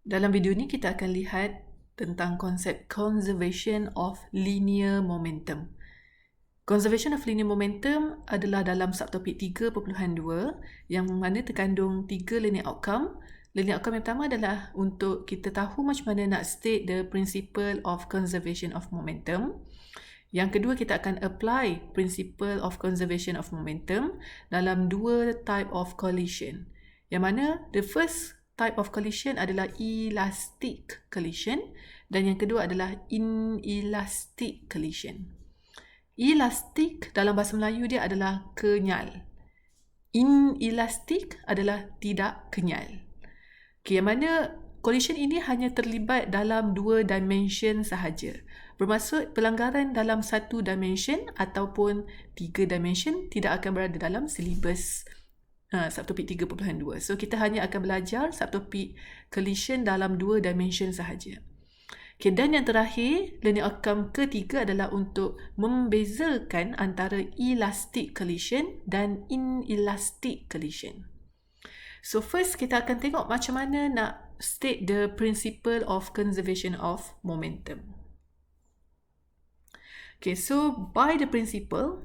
Dalam video ni kita akan lihat tentang konsep conservation of linear momentum. Conservation of linear momentum adalah dalam subtopik 3.2 yang mana terkandung 3 learning outcome. Learning outcome yang pertama adalah untuk kita tahu macam mana nak state the principle of conservation of momentum. Yang kedua, kita akan apply principle of conservation of momentum dalam dua type of collision. Yang mana the first type of collision adalah elastic collision dan yang kedua adalah inelastic collision. Elastic dalam bahasa Melayu dia adalah kenyal. Inelastic adalah tidak kenyal. Okay, yang mana collision ini hanya terlibat dalam 2 dimension sahaja. Bermaksud pelanggaran dalam 1 dimension ataupun 3 dimension tidak akan berada dalam silibus subtopik 3.2. So kita hanya akan belajar subtopik collision dalam 2 dimension sahaja. Okay, dan yang terakhir, learning outcome ketiga adalah untuk membezakan antara elastic collision dan inelastic collision. So first kita akan tengok macam mana nak state the principle of conservation of momentum. Okay, so by the principle,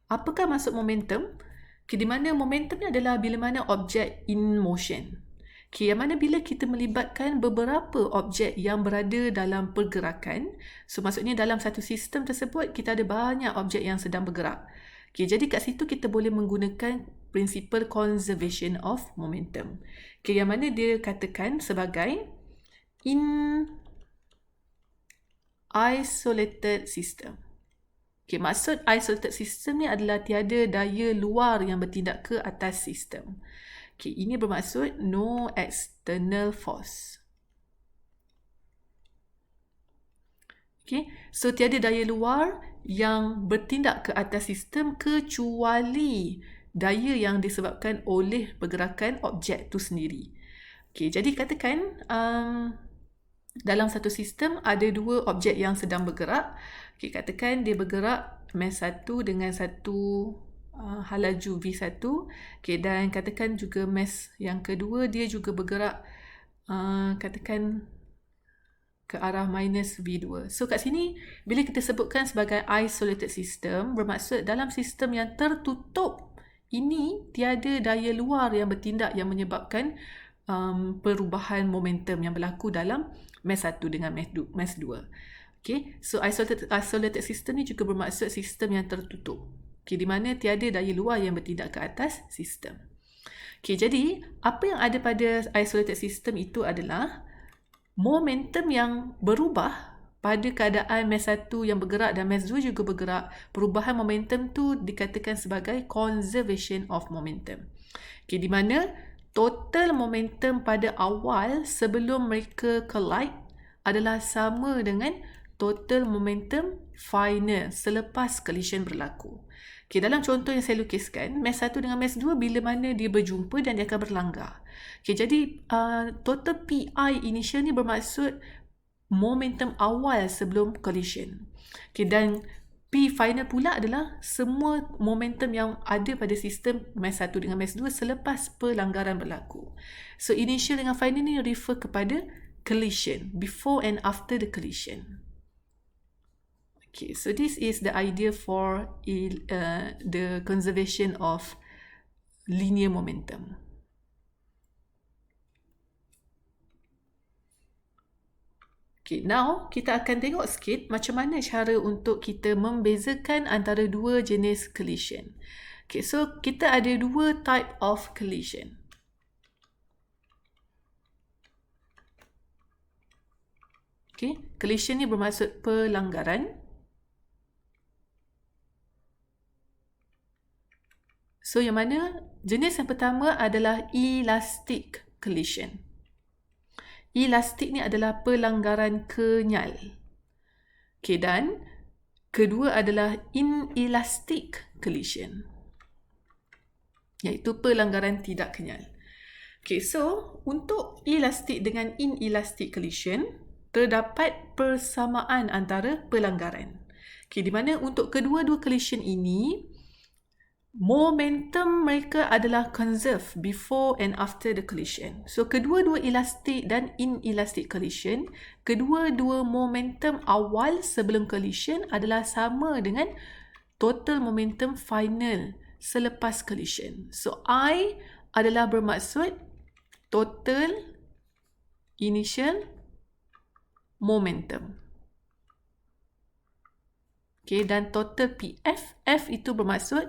apakah maksud momentum? Okay, di mana momentum ni adalah bila mana objek in motion. Okay, yang mana bila kita melibatkan beberapa objek yang berada dalam pergerakan, so maksudnya dalam satu sistem tersebut kita ada banyak objek yang sedang bergerak. Okay, jadi kat situ kita boleh menggunakan principle conservation of momentum. Okay, yang mana dia katakan sebagai in isolated system. Okay, maksud isolated system ni adalah tiada daya luar yang bertindak ke atas sistem. Okay, ini bermaksud no external force. Okay, so tiada daya luar yang bertindak ke atas sistem kecuali daya yang disebabkan oleh pergerakan objek tu sendiri. Okay, jadi katakan dalam satu sistem ada 2 objek yang sedang bergerak. Okay, katakan dia bergerak mass 1 dengan satu halaju V1. Okay, dan katakan juga mass yang kedua dia juga bergerak katakan ke arah minus V2. So kat sini bila kita sebutkan sebagai isolated system, bermaksud dalam sistem yang tertutup ini tiada daya luar yang bertindak yang menyebabkan perubahan momentum yang berlaku dalam mass 1 dengan mass 2. Okay, so isolated system ni juga bermaksud sistem yang tertutup. Okay, di mana tiada daya luar yang bertindak ke atas sistem. Okay, jadi apa yang ada pada isolated system itu adalah momentum yang berubah pada keadaan mass 1 yang bergerak dan mass 2 juga bergerak. Perubahan momentum tu dikatakan sebagai conservation of momentum. Okay, di mana total momentum pada awal sebelum mereka collide adalah sama dengan total momentum final selepas collision berlaku. Okay, dalam contoh yang saya lukiskan, mass 1 dengan mass 2 bila mana dia berjumpa dan dia akan berlanggar. Okay, jadi total PI initial ni bermaksud momentum awal sebelum collision. Okay, dan P final pula adalah semua momentum yang ada pada sistem mass 1 dengan mass 2 selepas pelanggaran berlaku. So initial dengan final ni refer kepada collision, before and after the collision. Okay, so this is the idea for the conservation of linear momentum. Okay, now kita akan tengok sikit macam mana cara untuk kita membezakan antara 2 jenis collision. Okay, so kita ada 2 type of collision. Okay, collision ni bermaksud pelanggaran. So yang mana jenis yang pertama adalah elastic collision. Elastic ni adalah pelanggaran kenyal. Okay, dan kedua adalah inelastic collision, iaitu pelanggaran tidak kenyal. Okay, so untuk elastic dengan inelastic collision terdapat persamaan antara pelanggaran. Okay, di mana untuk kedua-dua collision ini momentum mereka adalah conserved before and after the collision. So, kedua-dua elastik dan inelastic collision, kedua-dua momentum awal sebelum collision adalah sama dengan total momentum final selepas collision. So, I adalah bermaksud total initial momentum. Okay, dan total PF, F itu bermaksud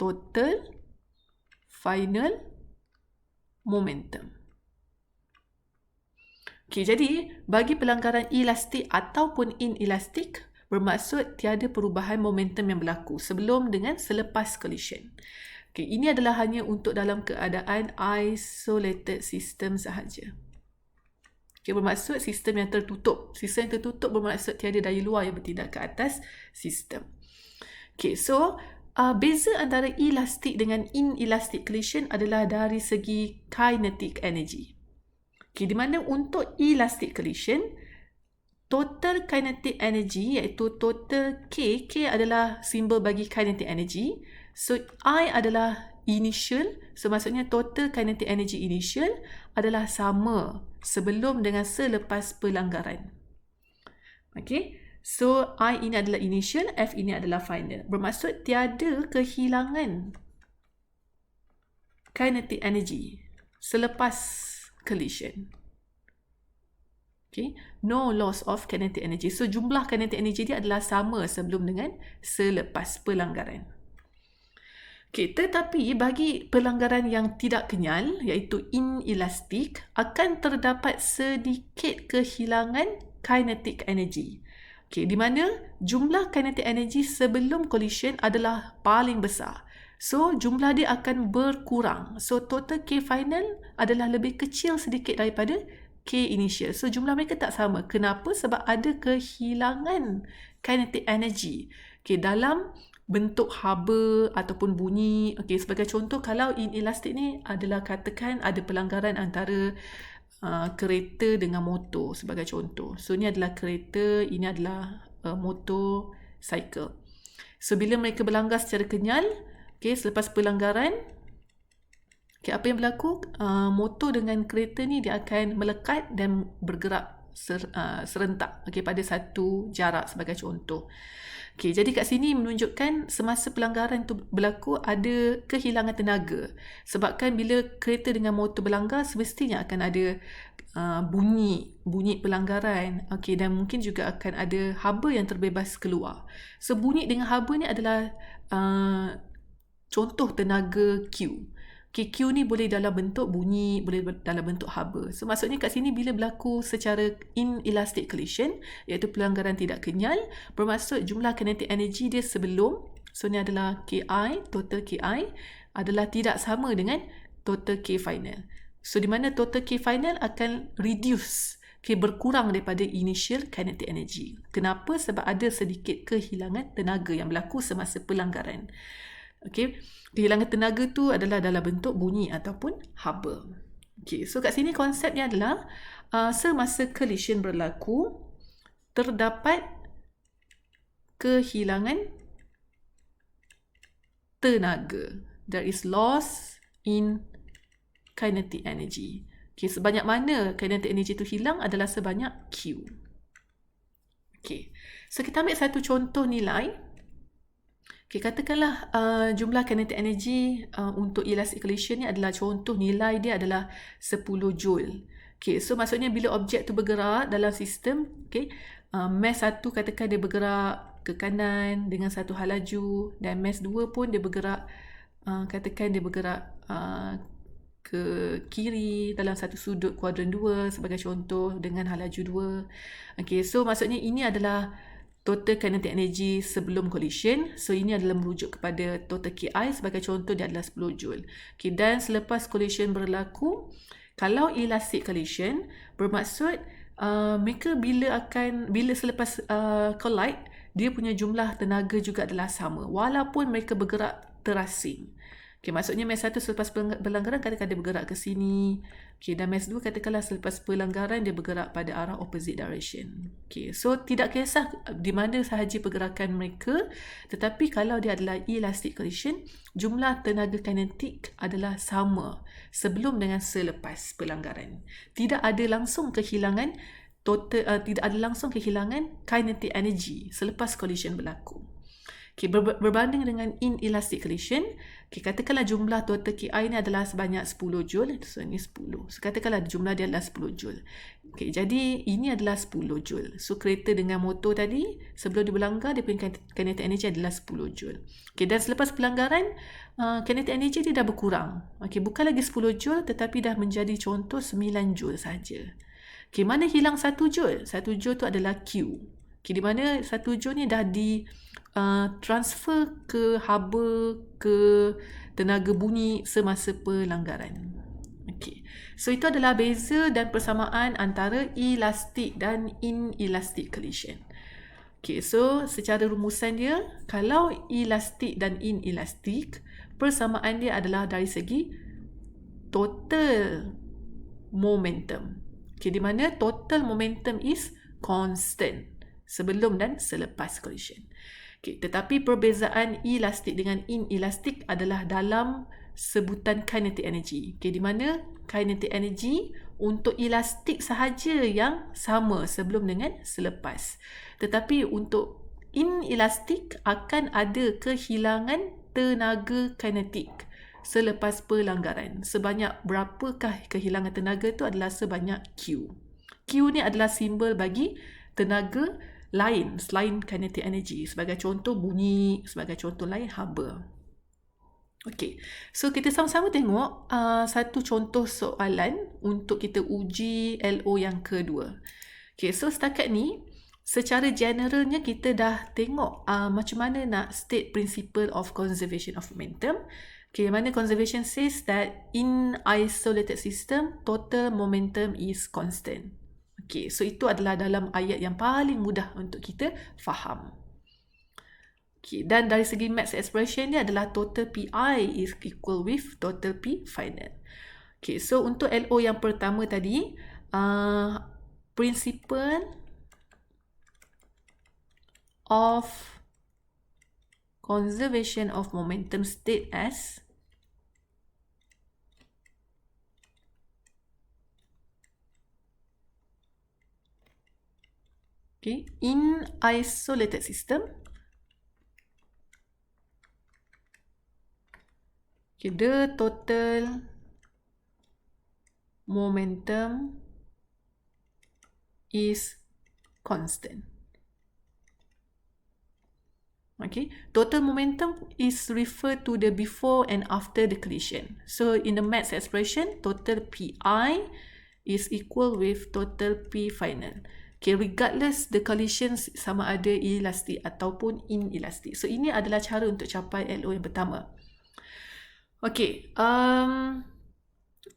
total final momentum. Okay, jadi bagi pelanggaran elastik ataupun inelastik, bermaksud tiada perubahan momentum yang berlaku sebelum dengan selepas collision. Okay, ini adalah hanya untuk dalam keadaan isolated system sahaja. Okay, bermaksud sistem yang tertutup. Sistem yang tertutup bermaksud tiada daya luar yang bertindak ke atas sistem. Okay, so beza antara elastik dengan inelastic collision adalah dari segi kinetic energy. Okay, di mana untuk elastic collision, total kinetic energy iaitu total K, K adalah simbol bagi kinetic energy. So, I adalah initial, so maksudnya total kinetic energy initial adalah sama sebelum dengan selepas pelanggaran. Okay, so I ini adalah initial, F ini adalah final. Bermaksud tiada kehilangan kinetic energy selepas collision. Okay, no loss of kinetic energy. So, jumlah kinetic energy dia adalah sama sebelum dengan selepas pelanggaran. Okay, tetapi bagi pelanggaran yang tidak kenyal, iaitu inelastik, akan terdapat sedikit kehilangan kinetic energy. Okay, di mana jumlah kinetic energy sebelum collision adalah paling besar. So, jumlah dia akan berkurang. So, total K final adalah lebih kecil sedikit daripada K initial. So, jumlah mereka tak sama. Kenapa? Sebab ada kehilangan kinetic energy. Okay, dalam bentuk haba ataupun bunyi. Okay, sebagai contoh, kalau inelastik ni adalah katakan ada pelanggaran antara kereta dengan motor sebagai contoh. So, ni adalah kereta, ini adalah motorcycle. So, bila mereka berlanggar secara kenyal, okay, selepas pelanggaran, okay, apa yang berlaku? Motor dengan kereta ni dia akan melekat dan bergerak serentak, okay, pada satu jarak sebagai contoh. Okay, jadi kat sini menunjukkan semasa pelanggaran itu berlaku ada kehilangan tenaga. Sebabkan bila kereta dengan motor berlanggar, semestinya akan ada bunyi pelanggaran. Okay, dan mungkin juga akan ada haba yang terbebas keluar. So, bunyi dengan haba ni adalah contoh tenaga Q. Okay, Q ni boleh dalam bentuk bunyi, boleh dalam bentuk haba. So, maksudnya kat sini bila berlaku secara inelastic collision, iaitu pelanggaran tidak kenyal, bermaksud jumlah kinetic energy dia sebelum, so ni adalah KI, total KI, adalah tidak sama dengan total K final. So, di mana total K final akan reduce, okay, berkurang daripada initial kinetic energy. Kenapa? Sebab ada sedikit kehilangan tenaga yang berlaku semasa pelanggaran. Okay, kehilangan tenaga tu adalah dalam bentuk bunyi ataupun haba. Okay, so kat sini konsepnya adalah semasa collision berlaku, terdapat kehilangan tenaga. There is loss in kinetic energy. Okay, sebanyak mana kinetic energy tu hilang adalah sebanyak Q. Okay, so kita ambil satu contoh nilai. Okay, katakanlah jumlah kinetic energy untuk elastic collision ni adalah contoh nilai dia adalah 10 joule. Okay, so maksudnya bila objek tu bergerak dalam sistem, okay, mass 1 katakan dia bergerak ke kanan dengan satu hal laju, dan mass 2 pun dia bergerak, katakan dia bergerak ke kiri dalam satu sudut kuadran 2 sebagai contoh dengan hal laju 2. Okay, so maksudnya ini adalah total kinetic energy sebelum collision. So, ini adalah merujuk kepada total KI. Sebagai contoh, dia adalah 10 joule. Okay, dan selepas collision berlaku, kalau elastic collision, bermaksud mereka bila selepas collide, dia punya jumlah tenaga juga adalah sama. Walaupun mereka bergerak terasing. Okay, maksudnya mass 1 selepas pelanggaran katakan dia bergerak ke sini. Okay, dan mass 2 katakanlah selepas pelanggaran dia bergerak pada arah opposite direction. Okay, so tidak kisah di mana sahaja pergerakan mereka, tetapi kalau dia adalah elastic collision, jumlah tenaga kinetik adalah sama sebelum dengan selepas pelanggaran. Tidak ada langsung kehilangan kinetic energy selepas collision berlaku. Okay, berbanding dengan inelastic collision, okay, katakanlah jumlah total KI ni adalah sebanyak 10 joule. So, ini 10. So, katakanlah jumlah dia adalah 10 joule. Okay, jadi, ini adalah 10 joule. So, kereta dengan motor tadi, sebelum dia berlanggar, dia punya kinetic energy adalah 10 joule. Okay, dan selepas pelanggaran, kinetic energy dia dah berkurang. Okay, bukan lagi 10 joule, tetapi dah menjadi contoh 9 joule sahaja. Okay, mana hilang 1 joule? 1 joule tu adalah Q. Okay, di mana 1 joule ni dah di transfer ke haba, ke tenaga bunyi semasa pelanggaran. Okay. So, itu adalah beza dan persamaan antara elastic dan inelastic collision. Okay, so secara rumusan dia, kalau elastic dan inelastic, persamaan dia adalah dari segi total momentum. Okay, di mana total momentum is constant sebelum dan selepas collision. Okay, tetapi perbezaan elastik dengan inelastik adalah dalam sebutan kinetic energy. Okay, di mana kinetic energy untuk elastik sahaja yang sama sebelum dengan selepas. Tetapi untuk inelastik akan ada kehilangan tenaga kinetik selepas pelanggaran. Sebanyak berapakah kehilangan tenaga itu adalah sebanyak Q. Q ni adalah simbol bagi tenaga lain selain kinetic energy. Sebagai contoh bunyi, sebagai contoh lain haba. Okey, so kita sama-sama tengok satu contoh soalan untuk kita uji LO yang kedua. Okey, so setakat ni secara generalnya kita dah tengok macam mana nak state principle of conservation of momentum. Okay, mana conservation says that in isolated system, total momentum is constant. Okay, so itu adalah dalam ayat yang paling mudah untuk kita faham. Okay, dan dari segi maths expression dia adalah total PI is equal with total P final. Okay, so untuk LO yang pertama tadi, principle of conservation of momentum state as in isolated system, the total momentum is constant. Okay, total momentum is referred to the before and after the collision. So in the maths expression, total PI is equal with total P final. Okay, regardless the collisions sama ada elastik ataupun inelastik. So ini adalah cara untuk capai LO yang pertama. Okay,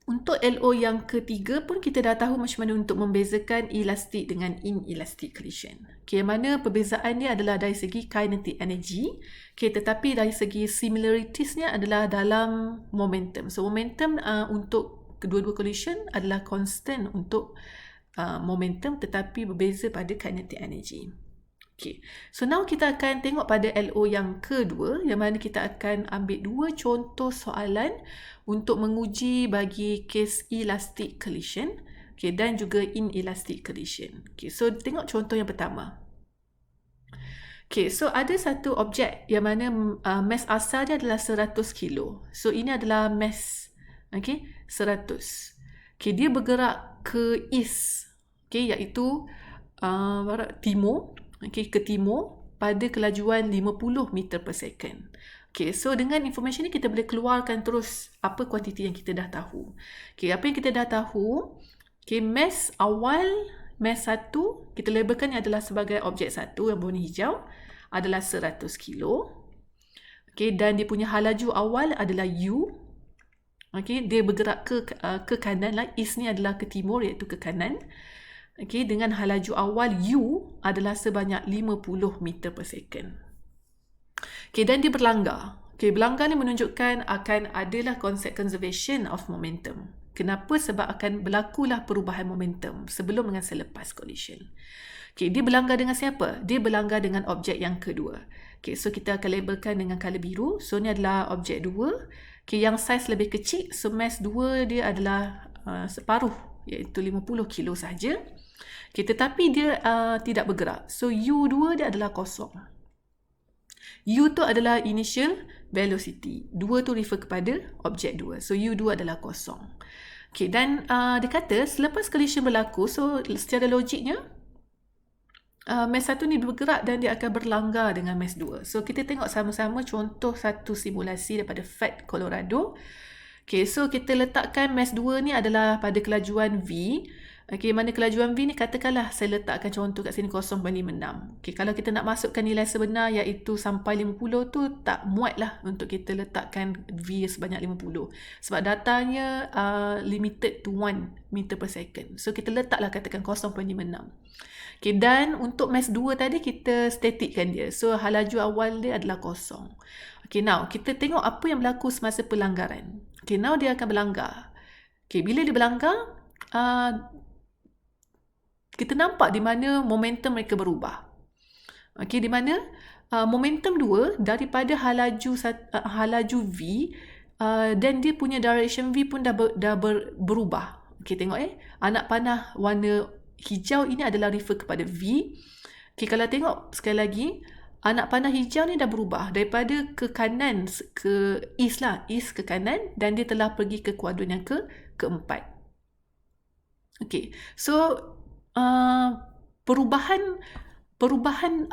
untuk LO yang ketiga pun kita dah tahu macam mana untuk membezakan elastik dengan inelastik collision. Okay, mana perbezaan dia adalah dari segi kinetic energy. Okay, tetapi dari segi similarities-nya adalah dalam momentum. So momentum untuk kedua-dua collision adalah constant untuk momentum, tetapi berbeza pada kinetic energy. Okay, so now kita akan tengok pada LO yang kedua, yang mana kita akan ambil dua contoh soalan untuk menguji bagi kes elastic collision, okay, dan juga inelastic collision. Okay, so tengok contoh yang pertama. Okay, so ada satu objek yang mana mass asal dia adalah 100 kilo. So ini adalah mass, okay, 100. Okay, dia bergerak ke east, okay, iaitu timur, okay, ke timur pada kelajuan 50 meter per second. Okay, so dengan information ni kita boleh keluarkan terus apa kuantiti yang kita dah tahu. Okay, apa yang kita dah tahu, okay, mass awal, mass 1, kita labelkan ni adalah sebagai objek 1 yang berwarna hijau, adalah 100 kilo. Okay, dan dia punya halaju awal adalah U. Okay, dia bergerak ke kanan lah. East ni adalah ke timur, iaitu ke kanan. Okay, dengan halaju awal U adalah sebanyak 50 meter per second. Okay, dan dia berlanggar. Okay, belanggar ni menunjukkan akan adalah konsep conservation of momentum. Kenapa? Sebab akan berlakulah perubahan momentum sebelum dengan selepas collision. Okay, dia berlanggar dengan siapa? Dia berlanggar dengan objek yang kedua. Okay, so kita akan labelkan dengan color biru. So, ni adalah objek 2. Okay, yang saiz lebih kecil. So, mass 2 dia adalah separuh, iaitu 50 kilo sahaja. Okay, tetapi dia tidak bergerak. So, U2 dia adalah kosong. U tu adalah initial velocity. 2 tu refer kepada objek 2. So, U2 adalah kosong. Okay, dan dia kata selepas collision berlaku, so secara logiknya, mass 1 ni bergerak dan dia akan berlanggar dengan mass 2. So, kita tengok sama-sama contoh satu simulasi daripada FET Colorado. Okay, so kita letakkan mass 2 ni adalah pada kelajuan V. Okay, mana kelajuan V ni katakanlah saya letakkan contoh kat sini 0.56. Okay, kalau kita nak masukkan nilai sebenar iaitu sampai 50 tu tak muat lah untuk kita letakkan V sebanyak 50. Sebab datanya limited to 1 meter per second. So, kita letaklah katakan 0.56. Okay, dan untuk mass 2 tadi kita statikkan dia. So, halaju awal dia adalah kosong. Okay, now kita tengok apa yang berlaku semasa pelanggaran. Okay, now dia akan berlanggar. Okay, bila dia berlanggar, kita nampak di mana momentum mereka berubah. Okay, di mana momentum 2 daripada halaju V dan dia punya direction V pun dah berubah. Okay, tengok anak panah warna hijau ini adalah refer kepada V. Okay, kalau tengok sekali lagi, anak panah hijau ni dah berubah daripada ke kanan ke east lah, east ke kanan, dan dia telah pergi ke kuadran yang keempat. Okay, so perubahan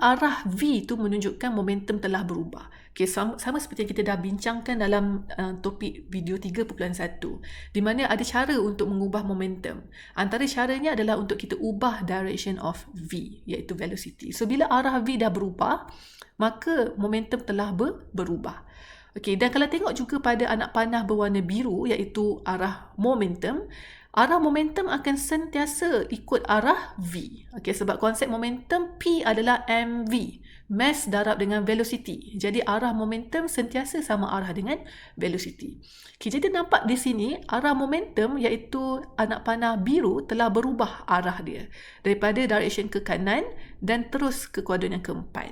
arah V tu menunjukkan momentum telah berubah. Okay, sama seperti yang kita dah bincangkan dalam topik video 3.1, di mana ada cara untuk mengubah momentum. Antara caranya adalah untuk kita ubah direction of V, iaitu velocity. So, bila arah V dah berubah, maka momentum telah berubah. Okay, dan kalau tengok juga pada anak panah berwarna biru, iaitu arah momentum akan sentiasa ikut arah V. Okay, sebab konsep momentum P adalah mv, mass darab dengan velocity. Jadi arah momentum sentiasa sama arah dengan velocity. Okay, jadi nampak di sini arah momentum iaitu anak panah biru telah berubah arah dia daripada direction ke kanan dan terus ke kuadran yang keempat.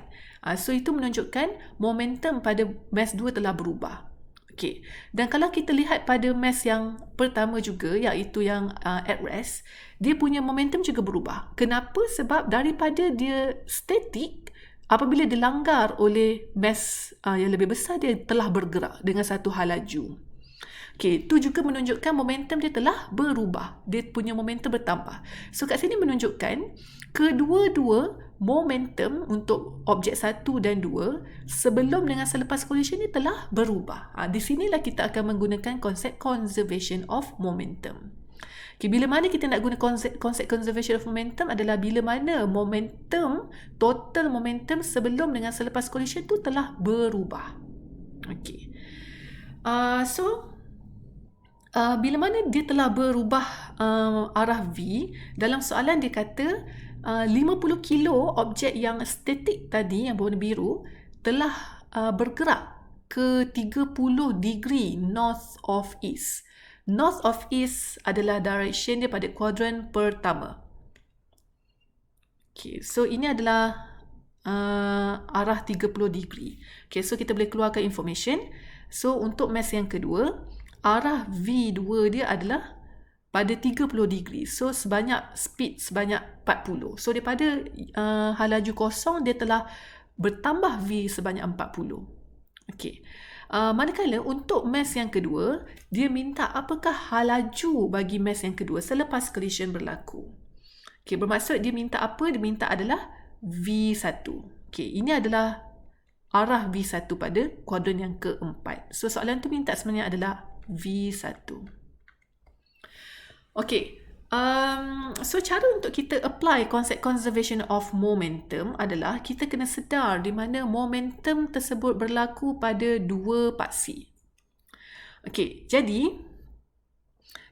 So itu menunjukkan momentum pada mass 2 telah berubah. Okay. Dan kalau kita lihat pada mass yang pertama juga, iaitu yang at rest, dia punya momentum juga berubah. Kenapa? Sebab daripada dia statik, apabila dilanggar oleh mass yang lebih besar, dia telah bergerak dengan satu halaju. Okay, itu juga menunjukkan momentum dia telah berubah. Dia punya momentum bertambah. So, kat sini menunjukkan kedua-dua momentum untuk objek 1 dan 2 sebelum dengan selepas collision ni telah berubah. Di sinilah kita akan menggunakan konsep conservation of momentum. Okay, bila mana kita nak guna konsep conservation of momentum adalah bila mana momentum, total momentum sebelum dengan selepas collision tu telah berubah. Okay. Bila mana dia telah berubah arah V, dalam soalan dia kata 50 kilo objek yang statik tadi yang berwarna biru telah bergerak ke 30 degree north of east. North of east adalah direction dia pada kuadran pertama. Okay, so ini adalah arah 30 degree. Okay, so kita boleh keluarkan information. So untuk mass yang kedua, arah V2 dia adalah pada 30 degree. So speed sebanyak 40. So daripada halaju kosong dia telah bertambah V sebanyak 40. Okey. Manakala untuk mass yang kedua, dia minta apakah halaju bagi mass yang kedua selepas collision berlaku. Okey, bermaksud dia minta apa? Dia minta adalah V1. Okey, ini adalah arah V1 pada kuadran yang keempat. So soalan tu minta sebenarnya adalah V1. Okay, so cara untuk kita apply konsep conservation of momentum adalah kita kena sedar di mana momentum tersebut berlaku pada dua paksi. Okay, jadi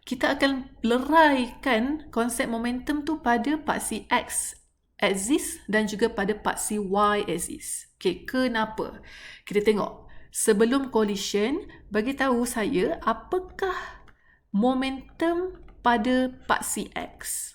kita akan leraikan konsep momentum tu pada paksi X axis dan juga pada paksi Y axis. Okay, kenapa? Kita tengok. sebelum collision, bagi tahu saya apakah momentum pada paksi X.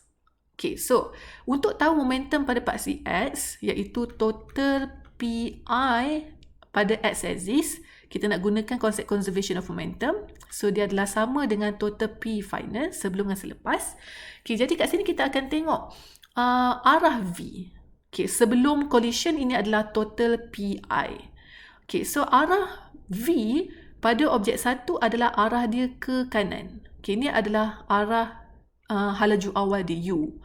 Okay, so untuk tahu momentum pada paksi X, iaitu total PI pada X-axis, kita nak gunakan konsep conservation of momentum. So, dia adalah sama dengan total P final sebelum dan selepas. Okay, jadi kat sini kita akan tengok arah V. Okay, sebelum collision ini adalah total PI. Okay, so arah V pada objek satu adalah arah dia ke kanan. Okay, ini adalah arah halaju awal dia U.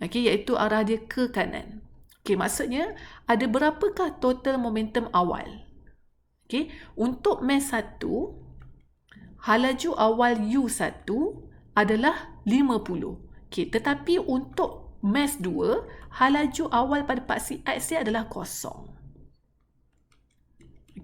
Okay, iaitu arah dia ke kanan. Okay, maksudnya ada berapakah total momentum awal? Okay, untuk mass 1, halaju awal U1 adalah 50. Okay, tetapi untuk mass 2, halaju awal pada paksi X dia adalah kosong.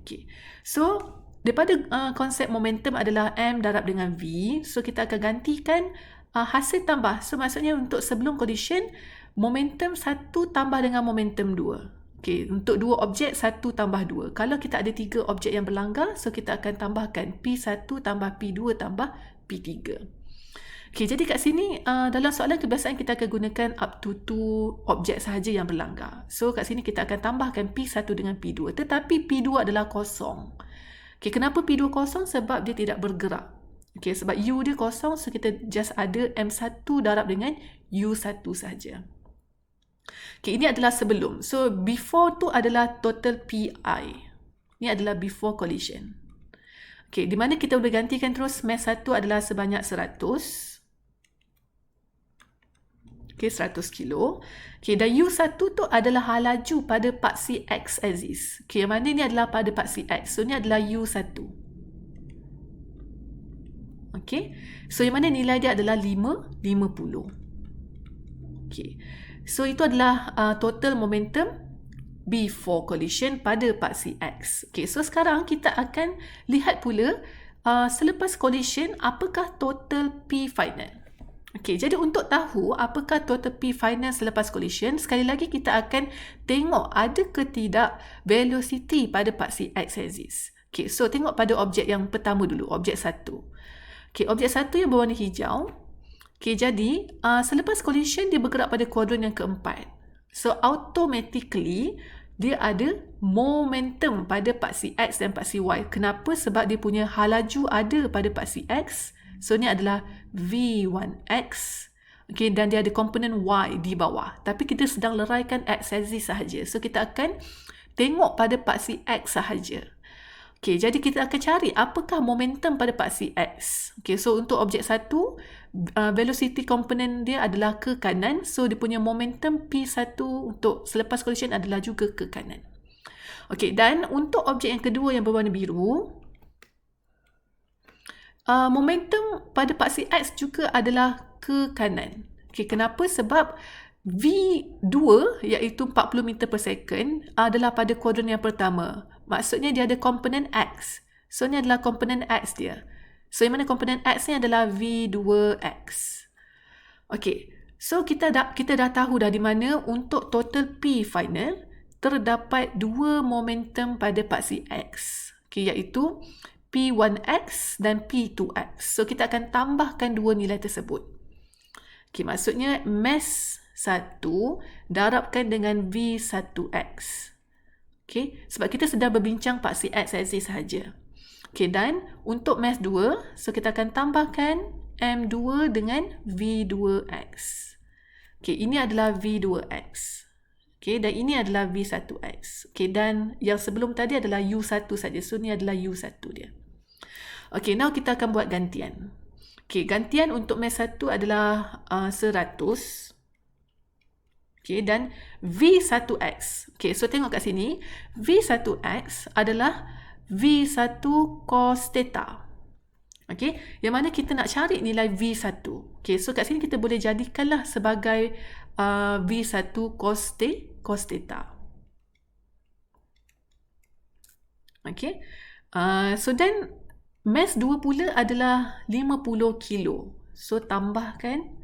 Okay, so daripada konsep momentum adalah M darab dengan V, so kita akan gantikan hasil tambah. So maksudnya untuk sebelum collision, momentum 1 tambah dengan momentum 2. Okay, untuk dua objek 1 tambah 2. Kalau kita ada 3 objek yang berlanggar, so kita akan tambahkan P1 tambah P2 tambah P3. Okay, jadi kat sini dalam soalan kebiasaan kita akan gunakan up to 2 objek sahaja yang berlanggar. So kat sini kita akan tambahkan P1 dengan P2. Tetapi P2 adalah kosong. Okay, kenapa P2 kosong? Sebab dia tidak bergerak. Okay, sebab U dia kosong, so kita just ada M1 darab dengan U1 sahaja. Okay, ini adalah sebelum. So, before tu adalah total PI. Ini adalah before collision. Okay, di mana kita boleh gantikan terus mass 1 adalah sebanyak 100. Okay, 100 kilo. Okay, dan U1 tu adalah halaju pada paksi X axis. Okay, yang mana ni adalah pada paksi X. So, ni adalah U1. Okay, so yang mana nilai dia adalah 50. Okay, so itu adalah total momentum before collision pada paksi X. Okay, so sekarang kita akan lihat pula selepas collision apakah total P final. Okay, jadi untuk tahu apakah total P final selepas collision, sekali lagi kita akan tengok ada ke tidak velocity pada paksi X axis. Okay, so tengok pada objek yang pertama dulu, objek 1. Okay, objek 1 yang berwarna hijau. Okay, jadi selepas collision dia bergerak pada kuadran yang keempat. So, automatically dia ada momentum pada paksi X dan paksi Y. Kenapa? Sebab dia punya halaju ada pada paksi X. So, ni adalah V1X. Okay, dan dia ada komponen Y di bawah. Tapi kita sedang leraikan X axis sahaja. So, kita akan tengok pada paksi X sahaja. Okay, jadi kita akan cari apakah momentum pada paksi X. Okay, so untuk objek 1, velocity komponen dia adalah ke kanan. So, dia punya momentum P1 untuk selepas collision adalah juga ke kanan. Okay, dan untuk objek yang kedua yang berwarna biru, momentum pada paksi X juga adalah ke kanan. Okay, kenapa? Sebab V2 iaitu 40 meter per second adalah pada kuadran yang pertama. Maksudnya dia ada komponen X. So, ni adalah komponen X dia. So, yang mana komponen X ni adalah V2X. Okay. So, kita dah tahu dah di mana untuk total P final terdapat dua momentum pada paksi X. Okay, iaitu P1X dan P2X. So, kita akan tambahkan dua nilai tersebut. Okay, maksudnya mass 1 darabkan dengan V1X. Okay, sebab kita sedang berbincang paksi X axis sahaja. Okay, dan untuk mass 2, so kita akan tambahkan M2 dengan V2X. Okay, ini adalah V2X. Okay, dan ini adalah V1X. Okay, dan yang sebelum tadi adalah U1 saja. So, ni adalah U1 dia. Okay, now kita akan buat gantian. Okay, gantian untuk mass 1 adalah 100. Okay, dan V1X. Okay, so tengok kat sini. V1X adalah V1 cos theta. Okay, yang mana kita nak cari nilai V1. Okay, so kat sini kita boleh jadikanlah sebagai V1 cos theta. Okay, so then mass 2 pula adalah 50 kilo. So, tambahkan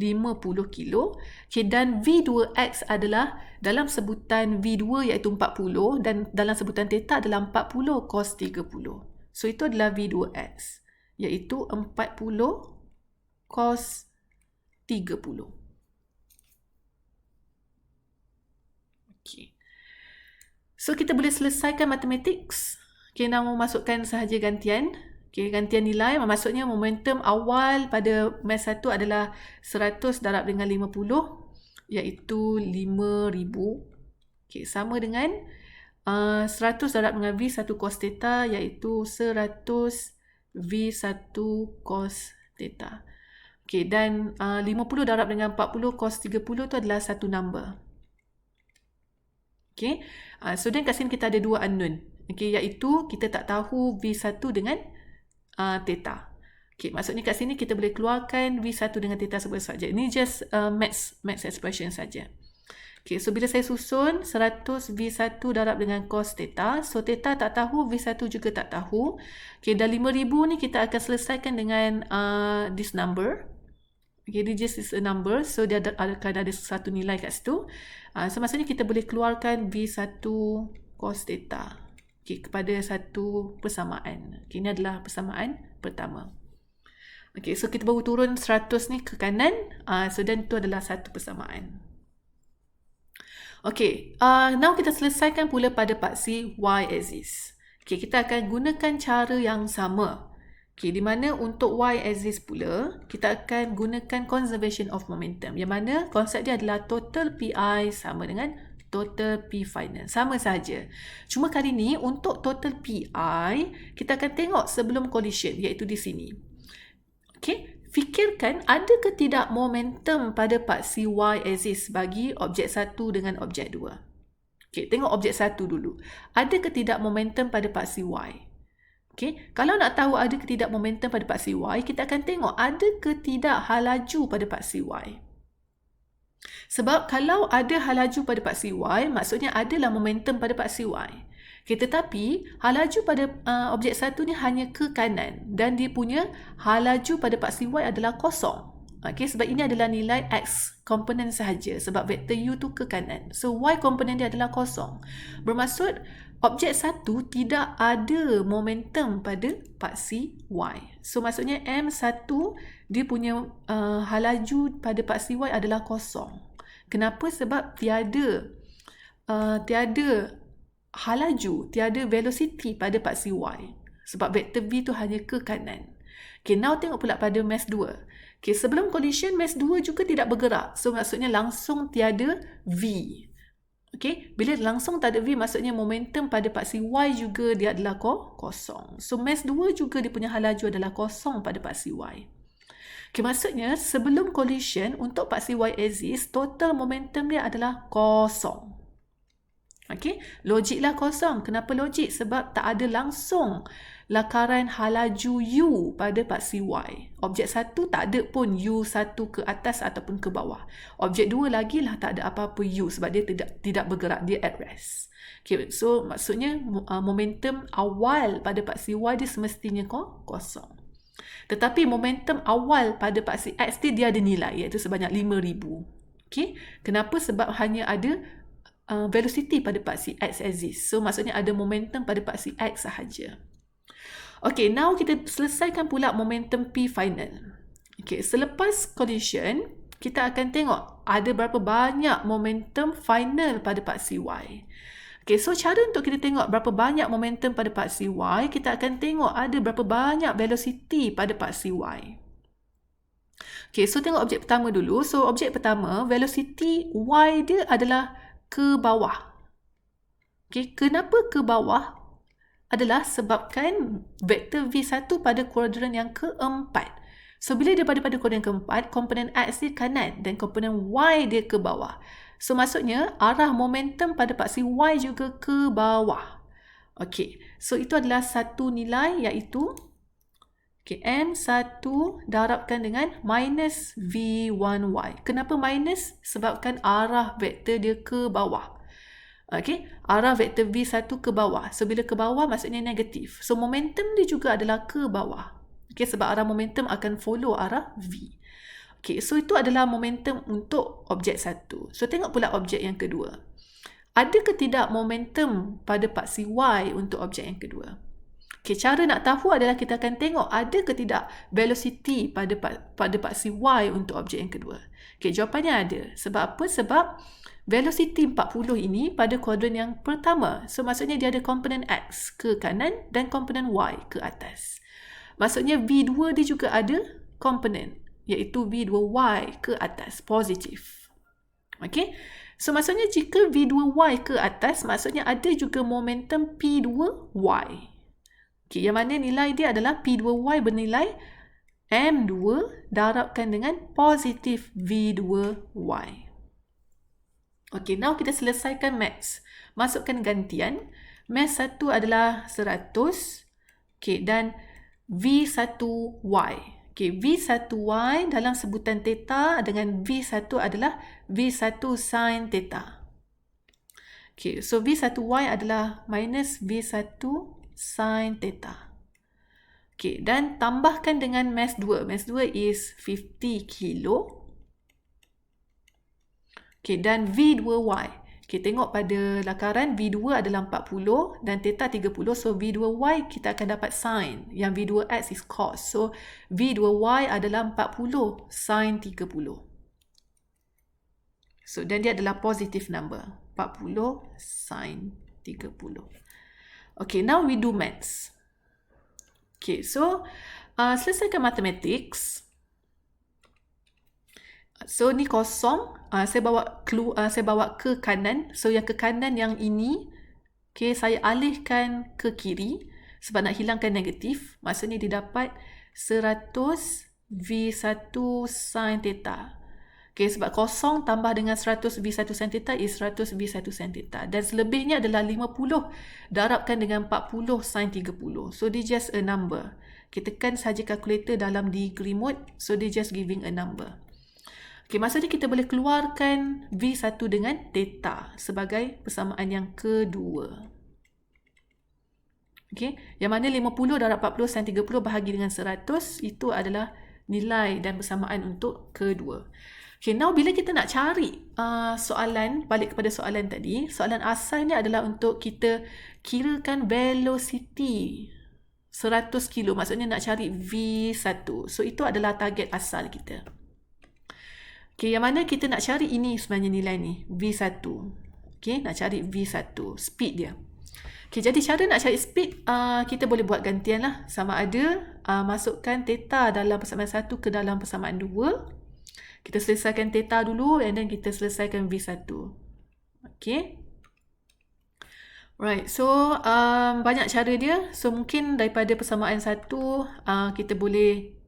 50 kilo. Okay, dan V2X adalah dalam sebutan V2 iaitu 40 dan dalam sebutan theta adalah 40 cos 30. So, itu adalah V2X iaitu 40 cos 30. Okay. So, kita boleh selesaikan mathematics. Okay, nak memasukkan sahaja gantian. Okay, gantian nilai maksudnya momentum awal pada math 1 adalah 100 darab dengan 50 iaitu 5,000. Okay, sama dengan 100 darab dengan V1 cos theta iaitu 100 V1 cos theta. Okay, dan 50 darab dengan 40 cos 30 tu adalah satu number. Okay, so then kat sini kita ada dua unknown. Okay, iaitu kita tak tahu V1 dengan theta. Okay, maksudnya kat sini kita boleh keluarkan V1 dengan theta sebagai saja. Ini just maths expression saja. Okay, so bila saya susun 100 V1 darab dengan cos theta, so theta tak tahu, V1 juga tak tahu. Okay, dan 5,000 ni kita akan selesaikan dengan this number. Okay, this just is a number, so dia akan ada satu nilai kat situ. So maksudnya kita boleh keluarkan V1 cos theta. Okay, kepada satu persamaan. Okay, ini adalah persamaan pertama. Okay, so kita baru turun 100 ni ke kanan. So dan itu adalah satu persamaan. Okay, now kita selesaikan pula pada paksi y-axis. Okay, kita akan gunakan cara yang sama. Okay, di mana untuk y-axis pula, kita akan gunakan conservation of momentum. Yang mana konsep dia adalah total PI sama dengan total P final. Sama saja. Cuma kali ni untuk total PI, kita akan tengok sebelum collision, iaitu di sini. Okay, fikirkan ada ke tidak momentum pada paksi y-axis bagi objek 1 dengan objek 2. Okay, tengok objek 1 dulu. Ada ke tidak momentum pada paksi y? Okay, kalau nak tahu ada ke tidak momentum pada paksi y, kita akan tengok ada ke tidak hal laju pada paksi y. Sebab kalau ada hal laju pada paksi y, maksudnya adalah momentum pada paksi y. Okay, tetapi hal laju pada objek 1 ni hanya ke kanan dan dia punya hal laju pada paksi y adalah kosong. Okay, sebab ini adalah nilai x komponen sahaja sebab vektor u tu ke kanan. So y komponen dia adalah kosong. Bermaksud objek 1 tidak ada momentum pada paksi y. So maksudnya M1 dia punya hal laju pada paksi y adalah kosong. Kenapa? Sebab tiada hal laju, tiada velocity pada paksi y. Sebab vektor v tu hanya ke kanan. Okay, now tengok pula pada mass 2. Okay, sebelum collision, mass 2 juga tidak bergerak. So, maksudnya langsung tiada V. Okay, bila langsung tak ada V, maksudnya momentum pada paksi Y juga dia adalah kosong. So, mass 2 juga dia punya hal laju adalah kosong pada paksi Y. Okay, maksudnya sebelum collision, untuk paksi Y axis, total momentum dia adalah kosong. Okay, logiklah kosong. Kenapa logik? Sebab tak ada langsung lakaran hal laju U pada paksi Y. Objek 1 tak ada pun U1 ke atas ataupun ke bawah. Objek 2 lagi lah tak ada apa-apa U sebab dia tidak bergerak, dia at rest. Okay, so maksudnya momentum awal pada paksi Y dia semestinya kosong. Tetapi momentum awal pada paksi X dia ada nilai iaitu sebanyak 5,000. Okay, kenapa? Sebab hanya ada velocity pada paksi X axis. So maksudnya ada momentum pada paksi X sahaja. Okay, now kita selesaikan pula momentum P final. Okay, selepas collision, kita akan tengok ada berapa banyak momentum final pada paksi Y. Okay, so cara untuk kita tengok berapa banyak momentum pada paksi Y, kita akan tengok ada berapa banyak velocity pada paksi Y. Okay, so tengok objek pertama dulu. So, objek pertama, velocity Y dia adalah ke bawah. Okay, kenapa ke bawah? Adalah sebabkan vektor V1 pada kuadran yang keempat. So, bila dia pada kuadran keempat, komponen X dia kanan dan komponen Y dia ke bawah. So, maksudnya arah momentum pada paksi Y juga ke bawah. Okay, so itu adalah satu nilai iaitu M1 darabkan dengan minus V1Y. Kenapa minus? Sebabkan arah vektor dia ke bawah. Okay, arah vektor V1 ke bawah. So, bila ke bawah maksudnya negatif. So, momentum dia juga adalah ke bawah. Okay, sebab arah momentum akan follow arah V. Okay, so itu adalah momentum untuk objek satu. So tengok pula objek yang kedua. Ada ke tidak momentum pada paksi Y untuk objek yang kedua? Okay, cara nak tahu adalah kita akan tengok ada ke tidak velocity pada paksi Y untuk objek yang kedua. Okay, jawapannya ada. Sebab apa? Sebab velocity 40 ini pada kuadran yang pertama. So, maksudnya dia ada komponen X ke kanan dan komponen Y ke atas. Maksudnya V2 dia juga ada komponen, iaitu V2Y ke atas, positif. Okay? So, maksudnya jika V2Y ke atas, maksudnya ada juga momentum P2Y. Okay, yang mana nilai dia adalah P2Y bernilai M2 darabkan dengan positif V2Y. Okay, now kita selesaikan maths. Masukkan gantian. Maths 1 adalah 100. Okay, dan V1Y. Okay, V1Y dalam sebutan theta dengan V1 adalah V1 sin theta. Okay, so V1Y adalah minus V1 sin theta. Okay, dan tambahkan dengan mass 2. Mass 2 is 50 kilo. Okay, dan V2Y. Okay, tengok pada lakaran V2 adalah 40 dan theta 30. So, V2Y kita akan dapat sin. Yang V2X is cos. So, V2Y adalah 40 sin 30. So, dan dia adalah positive number. 40 sin 30. Okay, now we do maths. Okay, so selesaikan mathematics. So ni kosong, saya bawa ke kanan. So yang ke kanan yang ini, okay, saya alihkan ke kiri sebab nak hilangkan negatif. Maksudnya dia dapat 100 V1 sin theta. Okay, sebab kosong tambah dengan 100 V1 sin theta is 100 V1 sin theta. Dan selebihnya adalah 50 darabkan dengan 40 sin 30. So dia just a number. Kita tekan saja kalkulator dalam degree mode. So dia just giving a number. Okay, maksudnya kita boleh keluarkan V1 dengan theta sebagai persamaan yang kedua. Okay, yang mana 50 darab 40 sin 30 bahagi dengan 100, itu adalah nilai dan persamaan untuk kedua. Okay, now bila kita nak cari soalan, balik kepada soalan tadi, soalan asalnya adalah untuk kita kirakan velocity 100 kilo, maksudnya nak cari V1. So, itu adalah target asal kita. Okay, yang mana kita nak cari ini sebenarnya nilai ni, V1. Okay, nak cari V1, speed dia. Okay, jadi cara nak cari speed, kita boleh buat gantian lah. Sama ada, masukkan theta dalam persamaan 1 ke dalam persamaan 2. Kita selesaikan theta dulu and then kita selesaikan V1. Okay. Right, so banyak cara dia. So, mungkin daripada persamaan 1, kita boleh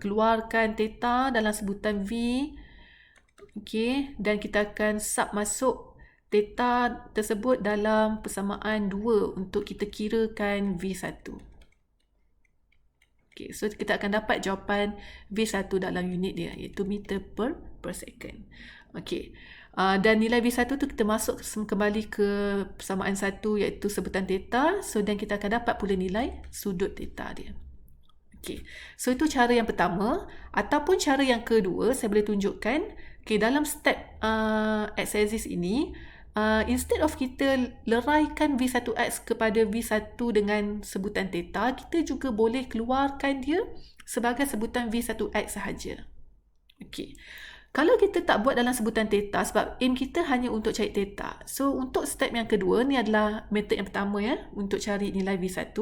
keluarkan theta dalam sebutan V. Okay, dan kita akan sub masuk theta tersebut dalam persamaan 2 untuk kita kirakan V1. Okay, so kita akan dapat jawapan V1 dalam unit dia, iaitu meter per second. Okay, dan nilai V1 tu kita masuk kembali ke persamaan 1 iaitu sebutan theta. So, dan kita akan dapat pula nilai sudut theta dia. Okay, so itu cara yang pertama. Ataupun cara yang kedua, saya boleh tunjukkan. Okay, dalam step x-axis ini, instead of kita leraikan V1x kepada V1 dengan sebutan theta, kita juga boleh keluarkan dia sebagai sebutan V1x sahaja. Okay. Kalau kita tak buat dalam sebutan theta, sebab aim kita hanya untuk cari theta. So, untuk step yang kedua, ni adalah metod yang pertama ya, untuk cari nilai V1.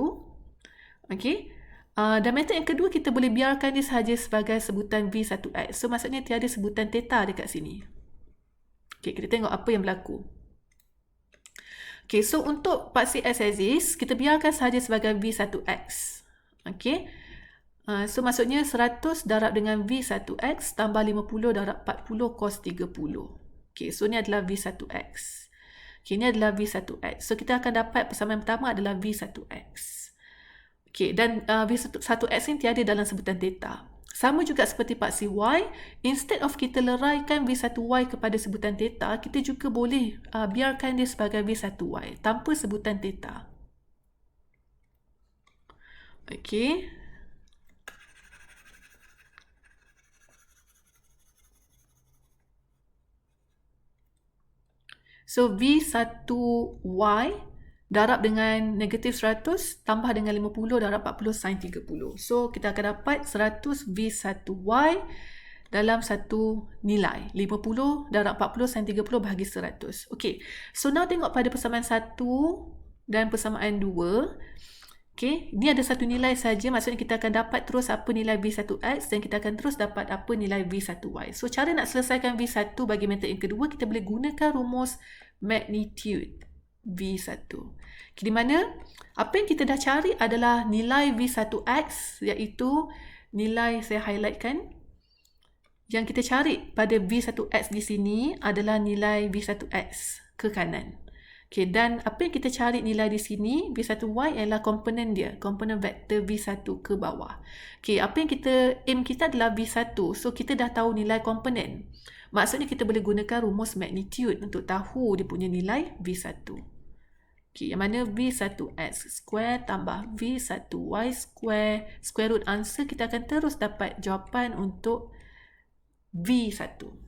Okay. Dan metod yang kedua, kita boleh biarkan dia sahaja sebagai sebutan V1x. So, maksudnya tiada sebutan theta dekat sini. Okay, kita tengok apa yang berlaku. Okay, so untuk paksi x-axis, kita biarkan sahaja sebagai V1x. Okay. So, maksudnya 100 darab dengan V1x tambah 50 darab 40 cos 30. Okay, so ni adalah V1x. Okay, ni adalah V1x. So, kita akan dapat persamaan pertama adalah V1x. Okay, dan V1x ni tiada dalam sebutan theta. Sama juga seperti paksi Y, instead of kita leraikan V1Y kepada sebutan theta, kita juga boleh biarkan dia sebagai V1Y tanpa sebutan theta. Okay. So, V1Y darab dengan negatif 100 tambah dengan 50 darab 40 sin 30. So, kita akan dapat 100 V1Y dalam satu nilai. 50 darab 40 sin 30 bahagi 100. Okay, so now tengok pada persamaan 1 dan persamaan 2. Okay, ni ada satu nilai saja, maksudnya kita akan dapat terus apa nilai V1X dan kita akan terus dapat apa nilai V1Y. So, cara nak selesaikan V1 bagi metod yang kedua, kita boleh gunakan rumus magnitude V1. Okay, di mana apa yang kita dah cari adalah nilai V1X, iaitu nilai saya highlightkan. Yang kita cari pada V1X di sini adalah nilai V1X ke kanan. Okay, dan apa yang kita cari nilai di sini, V1Y adalah komponen dia, komponen vektor V1 ke bawah. Okay, apa yang kita aim kita adalah V1, so kita dah tahu nilai komponen. Maksudnya kita boleh gunakan rumus magnitude untuk tahu dia punya nilai V1. Okay, yang mana V1X square tambah V1Y square root answer, kita akan terus dapat jawapan untuk V1.